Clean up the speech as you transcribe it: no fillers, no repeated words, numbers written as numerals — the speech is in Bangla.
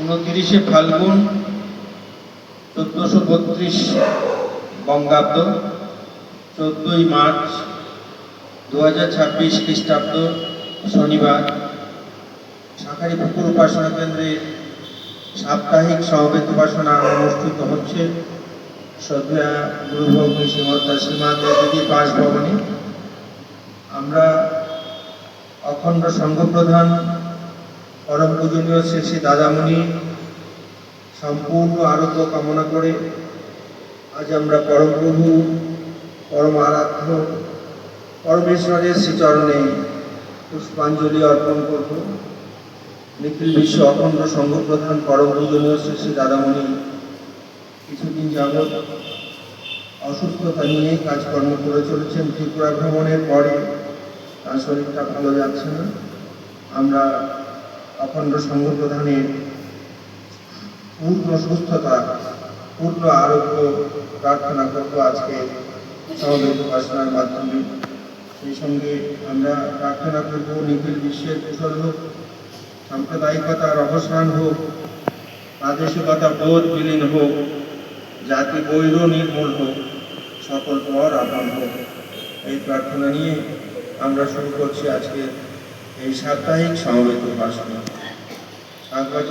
29শে ফাল্গুন 1432 বঙ্গাব্দ, 14ই মার্চ 2026 খ্রিস্টাব্দ শনিবার শাঁখারীপুকুর উপাসনা কেন্দ্রে সাপ্তাহিক সমবেত উপাসনা অনুষ্ঠিত হচ্ছে। শ্রদ্ধা গুরুভগ্নী শ্রীমদ্দা শ্রীমাতা দিদির বাসভবনে আমরা অখণ্ড সংঘপ্রধান পরম পূজনীয় শ্রী শ্রী দাদামণি সম্পূর্ণ আরোগ্য কামনা করে আজ আমরা পরম প্রভু পরম আরাধ্য পরমেশ্বরের শ্রীচরণে পুষ্পাঞ্জলি অর্পণ করব। নিখিল বিশ্ব অখণ্ড সংঘপ্রধান পরম পূজনীয় শ্রী শ্রী দাদামণি কিছুদিন যাবৎ অসুস্থতা নিয়ে কাজকর্ম করে চলেছেন। ত্রিপুরা ভ্রমণের পরে তার শরীরটা ভালো যাচ্ছে না। আমরা অখণ্ড সংঘপ্রধানের পূর্ণ সুস্থতা, পূর্ণ আরোগ্য প্রার্থনা করব আজকে সমবেত উপাসনার মাধ্যমে। সেই সঙ্গে আমরা প্রার্থনা করব নিখিল বিশ্বের কুশল হোক, সাম্প্রদায়িকতার অবসান হোক, প্রাদেশিকতা বোধ বিলীন হোক, জাতি বৈর নির্মূল হোক, সকল পর আপন হোক। এই প্রার্থনা নিয়ে আমরা শুরু করছি আজকে এই সাপ্তাহিক সমবেত উপাসনা। স্বাগত।